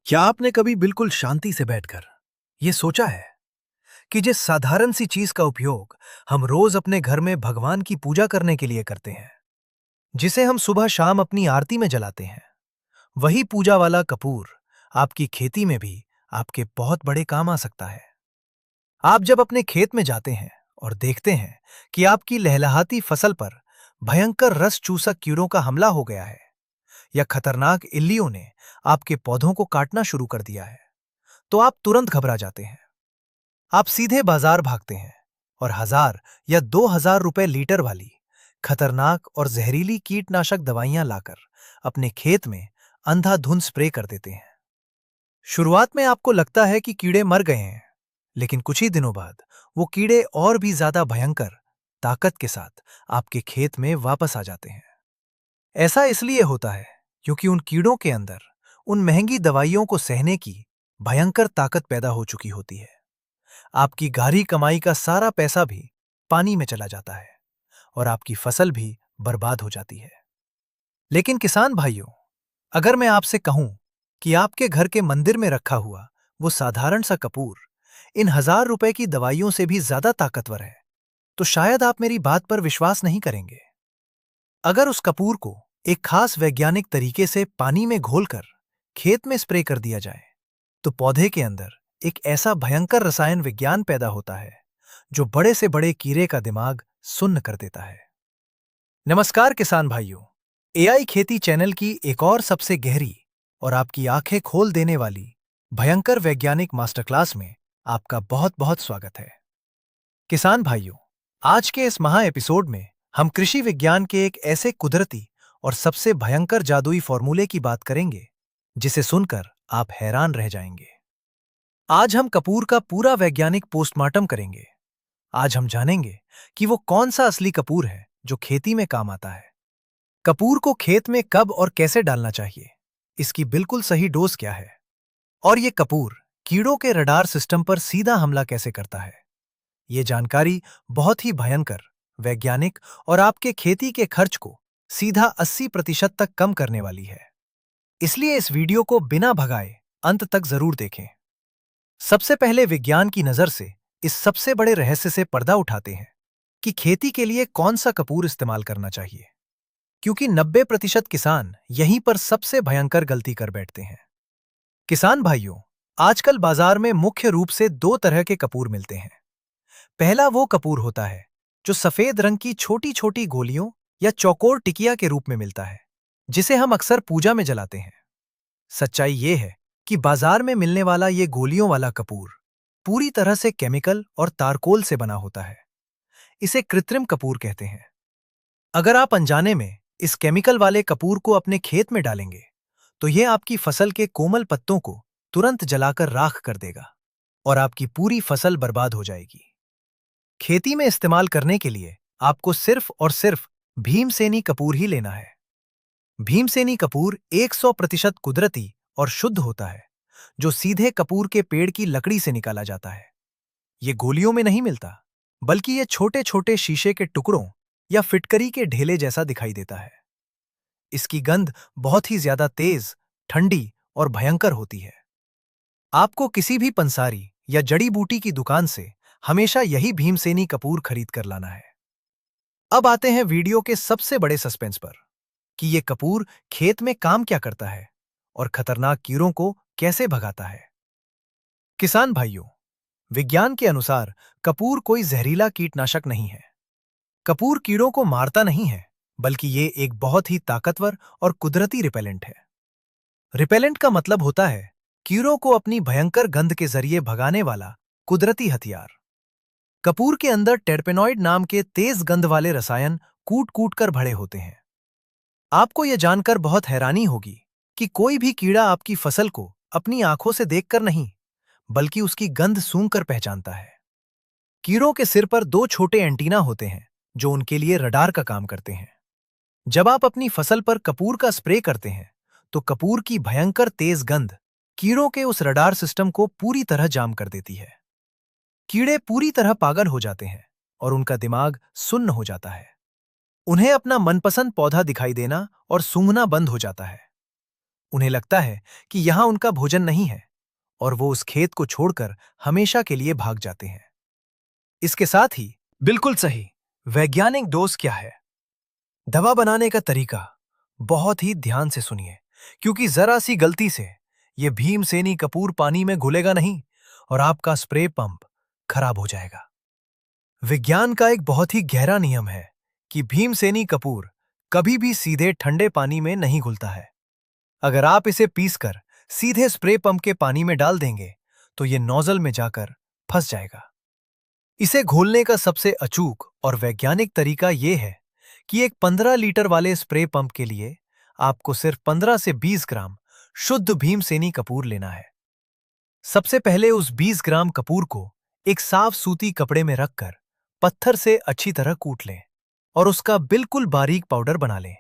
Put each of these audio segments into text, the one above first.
क्या आपने कभी बिल्कुल शांति से बैठकर ये सोचा है कि जिस साधारण सी चीज का उपयोग हम रोज अपने घर में भगवान की पूजा करने के लिए करते हैं, जिसे हम सुबह शाम अपनी आरती में जलाते हैं, वही पूजा वाला कपूर आपकी खेती में भी आपके बहुत बड़े काम आ सकता है। आप जब अपने खेत में जाते हैं और देखते हैं कि आपकी लहलहाती फसल पर भयंकर रस चूसक कीड़ों का हमला हो गया है या खतरनाक इल्लियों ने आपके पौधों को काटना शुरू कर दिया है, तो आप तुरंत घबरा जाते हैं। आप सीधे बाजार भागते हैं और 1,000 या 2,000 रुपए लीटर वाली खतरनाक और जहरीली कीटनाशक दवाइयां लाकर अपने खेत में अंधाधुंध स्प्रे कर देते हैं। शुरुआत में आपको लगता है कि कीड़े मर गए हैं, लेकिन कुछ ही दिनों बाद वो कीड़े और भी ज्यादा भयंकर ताकत के साथ आपके खेत में वापस आ जाते हैं। ऐसा इसलिए होता है क्योंकि उन कीड़ों के अंदर उन महंगी दवाइयों को सहने की भयंकर ताकत पैदा हो चुकी होती है। आपकी गहरी कमाई का सारा पैसा भी पानी में चला जाता है और आपकी फसल भी बर्बाद हो जाती है। लेकिन किसान भाइयों, अगर मैं आपसे कहूं कि आपके घर के मंदिर में रखा हुआ वो साधारण सा कपूर इन 1,000 रुपए की दवाइयों से भी ज्यादा ताकतवर है, तो शायद आप मेरी बात पर विश्वास नहीं करेंगे। अगर उस कपूर को एक खास वैज्ञानिक तरीके से पानी में घोलकर खेत में स्प्रे कर दिया जाए, तो पौधे के अंदर एक ऐसा भयंकर रसायन विज्ञान पैदा होता है जो बड़े से बड़े कीड़े का दिमाग सुन्न कर देता है। नमस्कार किसान भाइयों, एआई खेती चैनल की एक और सबसे गहरी और आपकी आंखें खोल देने वाली भयंकर वैज्ञानिक मास्टर क्लास में आपका बहुत बहुत स्वागत है। किसान भाइयों, आज के इस महा एपिसोड में हम कृषि विज्ञान के एक ऐसे कुदरती और सबसे भयंकर जादुई फॉर्मूले की बात करेंगे जिसे सुनकर आप हैरान रह जाएंगे। आज हम कपूर का पूरा वैज्ञानिक पोस्टमार्टम करेंगे। आज हम जानेंगे कि वो कौन सा असली कपूर है जो खेती में काम आता है। कपूर को खेत में कब और कैसे डालना चाहिए, इसकी बिल्कुल सही डोज क्या है, और ये कपूर कीड़ों के रडार सिस्टम पर सीधा हमला कैसे करता है। ये जानकारी बहुत ही भयंकर, वैज्ञानिक और आपके खेती के खर्च को सीधा 80% तक कम करने वाली है। इसलिए इस वीडियो को बिना भगाए अंत तक जरूर देखें। सबसे पहले विज्ञान की नजर से इस सबसे बड़े रहस्य से पर्दा उठाते हैं कि खेती के लिए कौन सा कपूर इस्तेमाल करना चाहिए, क्योंकि 90% किसान यहीं पर सबसे भयंकर गलती कर बैठते हैं। किसान भाइयों, आजकल बाजार में मुख्य रूप से दो तरह के कपूर मिलते हैं। पहला वो कपूर होता है जो सफेद रंग की छोटी छोटी गोलियों या चौकोर टिकिया के रूप में मिलता है, जिसे हम अक्सर पूजा में जलाते हैं। सच्चाई ये है कि बाजार में मिलने वाला ये गोलियों वाला कपूर पूरी तरह से केमिकल और तारकोल से बना होता है। इसे कृत्रिम कपूर कहते हैं। अगर आप अनजाने में इस केमिकल वाले कपूर को अपने खेत में डालेंगे, तो यह आपकी फसल के कोमल पत्तों को तुरंत जलाकर राख कर देगा और आपकी पूरी फसल बर्बाद हो जाएगी। खेती में इस्तेमाल करने के लिए आपको सिर्फ और सिर्फ भीमसेनी कपूर ही लेना है। भीमसेनी कपूर 100% कुदरती और शुद्ध होता है, जो सीधे कपूर के पेड़ की लकड़ी से निकाला जाता है। ये गोलियों में नहीं मिलता, बल्कि ये छोटे छोटे शीशे के टुकड़ों या फिटकरी के ढेले जैसा दिखाई देता है। इसकी गंध बहुत ही ज्यादा तेज, ठंडी और भयंकर होती है। आपको किसी भी पंसारी या जड़ी बूटी की दुकान से हमेशा यही भीमसेनी कपूर खरीद कर लाना है। अब आते हैं वीडियो के सबसे बड़े सस्पेंस पर कि ये कपूर खेत में काम क्या करता है और खतरनाक कीड़ों को कैसे भगाता है। किसान भाइयों, विज्ञान के अनुसार कपूर कोई जहरीला कीटनाशक नहीं है। कपूर कीड़ों को मारता नहीं है, बल्कि ये एक बहुत ही ताकतवर और कुदरती रिपेलेंट है। रिपेलेंट का मतलब होता है कीड़ों को अपनी भयंकर गंध के जरिए भगाने वाला कुदरती हथियार। कपूर के अंदर टेरपेनॉइड नाम के तेज गंध वाले रसायन कूट कूट कर भरे होते हैं। आपको यह जानकर बहुत हैरानी होगी कि कोई भी कीड़ा आपकी फसल को अपनी आंखों से देखकर नहीं, बल्कि उसकी गंध सूंघकर पहचानता है। कीड़ों के सिर पर दो छोटे एंटीना होते हैं जो उनके लिए रडार का काम करते हैं। जब आप अपनी फसल पर कपूर का स्प्रे करते हैं, तो कपूर की भयंकर तेज गंध कीड़ों के उस रडार सिस्टम को पूरी तरह जाम कर देती है। कीड़े पूरी तरह पागल हो जाते हैं और उनका दिमाग सुन्न हो जाता है। उन्हें अपना मनपसंद पौधा दिखाई देना और सूंघना बंद हो जाता है। उन्हें लगता है कि यहां उनका भोजन नहीं है और वो उस खेत को छोड़कर हमेशा के लिए भाग जाते हैं। इसके साथ ही बिल्कुल सही वैज्ञानिक डोज क्या है? दवा बनाने का तरीका बहुत ही ध्यान से सुनिए, क्योंकि जरा सी गलती से यह भीमसेनी कपूर पानी में घुलेगा नहीं और आपका स्प्रे पंप खराब हो जाएगा। विज्ञान का एक बहुत ही गहरा नियम है कि भीमसेनी कपूर कभी भी सीधे ठंडे पानी में नहीं घुलता है। अगर आप इसे पीसकर सीधे स्प्रे पंप के पानी में डाल देंगे तो ये नोजल में जाकर फंस जाएगा। इसे घोलने का सबसे अचूक और वैज्ञानिक तरीका यह है कि एक 15 लीटर वाले स्प्रे पंप के लिए आपको सिर्फ 15 से 20 ग्राम शुद्ध भीमसेनी कपूर लेना है। सबसे पहले उस 20 ग्राम कपूर को एक साफ सूती कपड़े में रखकर पत्थर से अच्छी तरह कूट लें और उसका बिल्कुल बारीक पाउडर बना लें।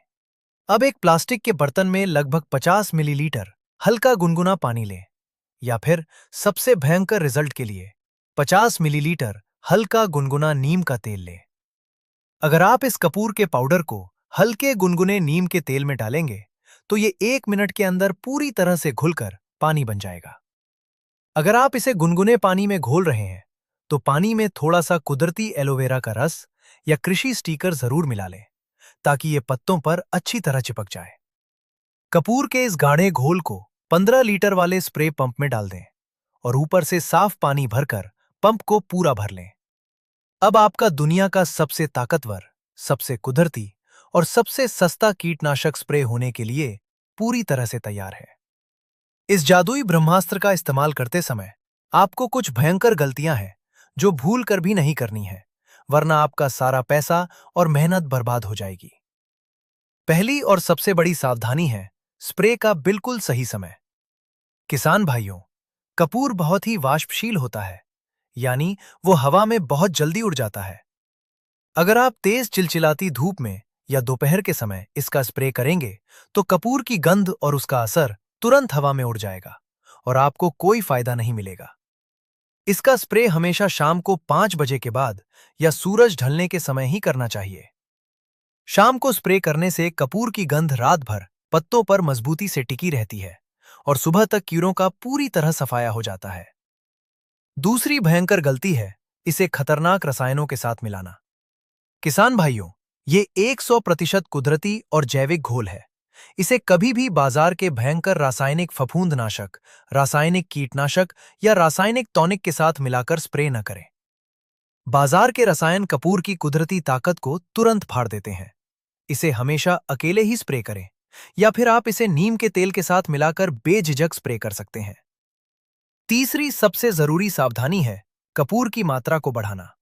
अब एक प्लास्टिक के बर्तन में लगभग 50 मिलीलीटर हल्का गुनगुना पानी लें, या फिर सबसे भयंकर रिजल्ट के लिए 50 मिलीलीटर हल्का गुनगुना नीम का तेल लें। अगर आप इस कपूर के पाउडर को हल्के गुनगुने नीम के तेल में डालेंगे तो ये 1 मिनट के अंदर पूरी तरह से घुलकर पानी बन जाएगा। अगर आप इसे गुनगुने पानी में घोल रहे हैं तो पानी में थोड़ा सा कुदरती एलोवेरा का रस या कृषि स्टिकर जरूर मिला लें, ताकि ये पत्तों पर अच्छी तरह चिपक जाए। कपूर के इस गाढ़े घोल को 15 लीटर वाले स्प्रे पंप में डाल दें और ऊपर से साफ पानी भरकर पंप को पूरा भर लें। अब आपका दुनिया का सबसे ताकतवर, सबसे कुदरती और सबसे सस्ता कीटनाशक स्प्रे होने के लिए पूरी तरह से तैयार है। इस जादुई ब्रह्मास्त्र का इस्तेमाल करते समय आपको कुछ भयंकर गलतियां हैं जो भूल कर भी नहीं करनी है, वरना आपका सारा पैसा और मेहनत बर्बाद हो जाएगी। पहली और सबसे बड़ी सावधानी है स्प्रे का बिल्कुल सही समय। किसान भाइयों, कपूर बहुत ही वाष्पशील होता है, यानी वो हवा में बहुत जल्दी उड़ जाता है। अगर आप तेज चिलचिलाती धूप में या दोपहर के समय इसका स्प्रे करेंगे तो कपूर की गंध और उसका असर तुरंत हवा में उड़ जाएगा और आपको कोई फायदा नहीं मिलेगा। इसका स्प्रे हमेशा शाम को 5 बजे के बाद या सूरज ढलने के समय ही करना चाहिए। शाम को स्प्रे करने से कपूर की गंध रात भर पत्तों पर मजबूती से टिकी रहती है और सुबह तक कीड़ों का पूरी तरह सफाया हो जाता है। दूसरी भयंकर गलती है इसे खतरनाक रसायनों के साथ मिलाना। किसान भाइयों, ये 100% कुदरती और जैविक घोल है। इसे कभी भी बाजार के भयंकर रासायनिक फफूंदनाशक, रासायनिक कीटनाशक या रासायनिक टॉनिक के साथ मिलाकर स्प्रे न करें। बाजार के रसायन कपूर की कुदरती ताकत को तुरंत फाड़ देते हैं। इसे हमेशा अकेले ही स्प्रे करें, या फिर आप इसे नीम के तेल के साथ मिलाकर बेझिझक स्प्रे कर सकते हैं। तीसरी सबसे जरूरी सावधानी है कपूर की मात्रा को बढ़ाना।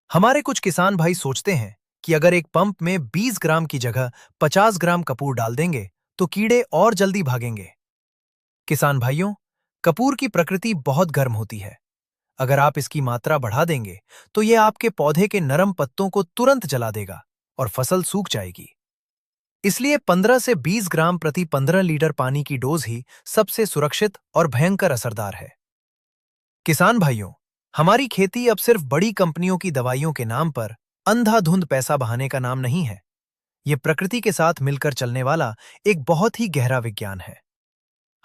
हमारे कुछ किसान भाई सोचते हैं कि अगर एक पंप में 20 ग्राम की जगह 50 ग्राम कपूर डाल देंगे तो कीड़े और जल्दी भागेंगे। किसान भाइयों, कपूर की प्रकृति बहुत गर्म होती है। अगर आप इसकी मात्रा बढ़ा देंगे तो यह आपके पौधे के नरम पत्तों को तुरंत जला देगा और फसल सूख जाएगी। इसलिए 15 से 20 ग्राम प्रति 15 लीटर पानी की डोज ही सबसे सुरक्षित और भयंकर असरदार है। किसान भाइयों, हमारी खेती अब सिर्फ बड़ी कंपनियों की दवाइयों के नाम पर अंधाधुंध पैसा बहाने का नाम नहीं है। ये प्रकृति के साथ मिलकर चलने वाला एक बहुत ही गहरा विज्ञान है।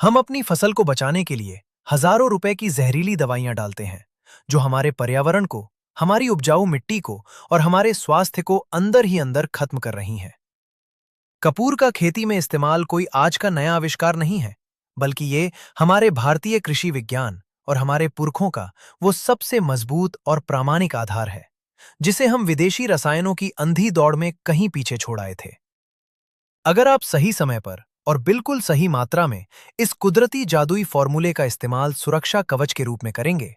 हम अपनी फसल को बचाने के लिए हजारों रुपए की जहरीली दवाइयां डालते हैं, जो हमारे पर्यावरण को, हमारी उपजाऊ मिट्टी को और हमारे स्वास्थ्य को अंदर ही अंदर खत्म कर रही हैं। कपूर का खेती में इस्तेमाल कोई आज का नया आविष्कार नहीं है, बल्कि ये हमारे भारतीय कृषि विज्ञान और हमारे पुरखों का वो सबसे मजबूत और प्रामाणिक आधार है, जिसे हम विदेशी रसायनों की अंधी दौड़ में कहीं पीछे छोड़ आए थे। अगर आप सही समय पर और बिल्कुल सही मात्रा में इस कुदरती जादुई फॉर्मूले का इस्तेमाल सुरक्षा कवच के रूप में करेंगे,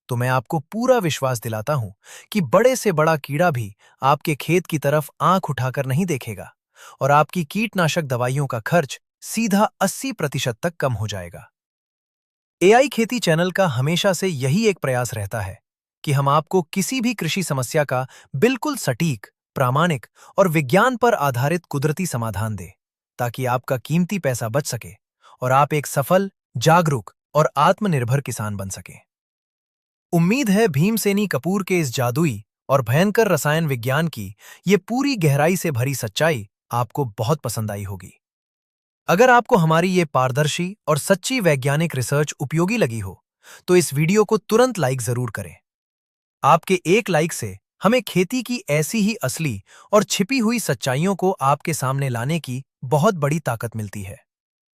तो मैं आपको पूरा विश्वास दिलाता हूं कि बड़े से बड़ा कीड़ा भी आपके खेत की तरफ आंख उठाकर नहीं देखेगा और आपकी कीटनाशक दवाइयों का खर्च सीधा 80% तक कम हो जाएगा। एआई खेती चैनल का हमेशा से यही एक प्रयास रहता है कि हम आपको किसी भी कृषि समस्या का बिल्कुल सटीक, प्रामाणिक और विज्ञान पर आधारित कुदरती समाधान दें, ताकि आपका कीमती पैसा बच सके और आप एक सफल, जागरूक और आत्मनिर्भर किसान बन सकें। उम्मीद है भीमसेनी कपूर के इस जादुई और भयंकर रसायन विज्ञान की ये पूरी गहराई से भरी सच्चाई आपको बहुत पसंद आई होगी। अगर आपको हमारी ये पारदर्शी और सच्ची वैज्ञानिक रिसर्च उपयोगी लगी हो, तो इस वीडियो को तुरंत लाइक जरूर करें। आपके एक लाइक से हमें खेती की ऐसी ही असली और छिपी हुई सच्चाइयों को आपके सामने लाने की बहुत बड़ी ताकत मिलती है।